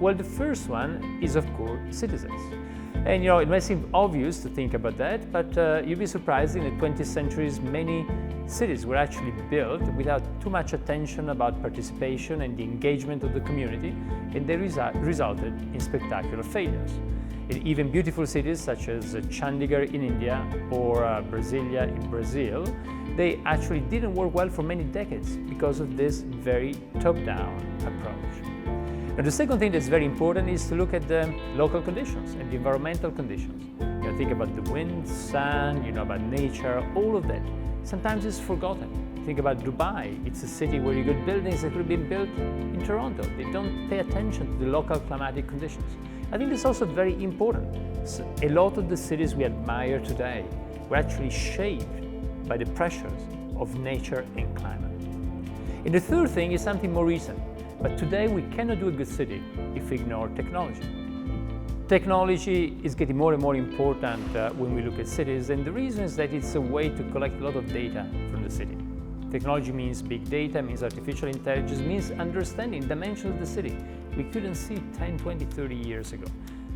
Well, the first one is, of course, citizens. And it may seem obvious to think about that, but you'd be surprised in the 20th century, many cities were actually built without too much attention about participation and the engagement of the community, and they resulted in spectacular failures. And even beautiful cities such as Chandigarh in India or Brasilia in Brazil, they actually didn't work well for many decades because of this very top-down approach. And the second thing that's very important is to look at the local conditions and the environmental conditions. Think about the wind, sun, about nature, all of that. Sometimes it's forgotten. Think about Dubai. It's a city where you got buildings that could have been built in Toronto. They don't pay attention to the local climatic conditions. I think that's also very important. So a lot of the cities we admire today were actually shaped by the pressures of nature and climate. And the third thing is something more recent. But today we cannot do a good city if we ignore technology. Technology is getting more and more important when we look at cities, and the reason is that it's a way to collect a lot of data from the city. Technology means big data, means artificial intelligence, means understanding dimensions of the city we couldn't see 10, 20, 30 years ago.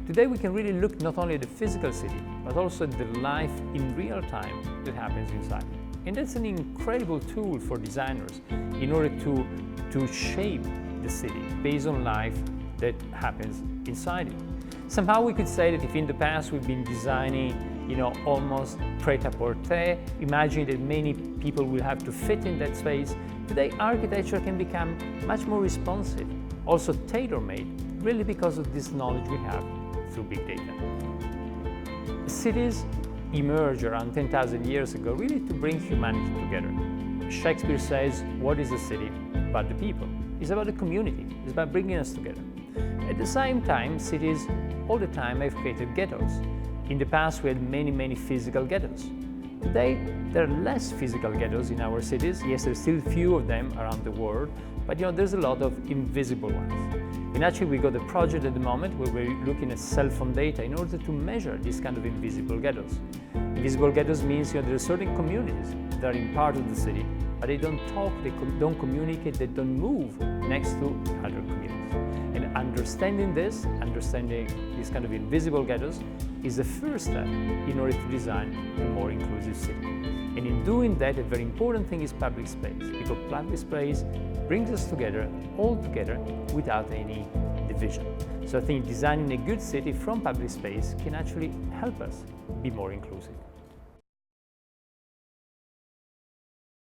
Today we can really look not only at the physical city, but also at the life in real time that happens inside. And that's an incredible tool for designers in order to shape the city based on life that happens inside it. Somehow we could say that if in the past we've been designing, almost prêt-à-porter, imagining that many people will have to fit in that space, today architecture can become much more responsive, also tailor-made, really because of this knowledge we have through big data. Cities emerged around 10,000 years ago really to bring humanity together. Shakespeare says, what is a city but the people? It's about the community. It's about bringing us together. At the same time, cities all the time have created ghettos. In the past, we had many, many physical ghettos. Today, there are less physical ghettos in our cities. Yes, there's still few of them around the world, but there's a lot of invisible ones. And actually, we got a project at the moment where we're looking at cell phone data in order to measure these kind of invisible ghettos. Invisible ghettos means there are certain communities that are in part of the city, but they don't talk, they don't communicate, they don't move next to other communities. And understanding these kind of invisible ghettos is the first step in order to design a more inclusive city. And in doing that, a very important thing is public space, because public space brings us together, all together, without any division. So I think designing a good city from public space can actually help us be more inclusive.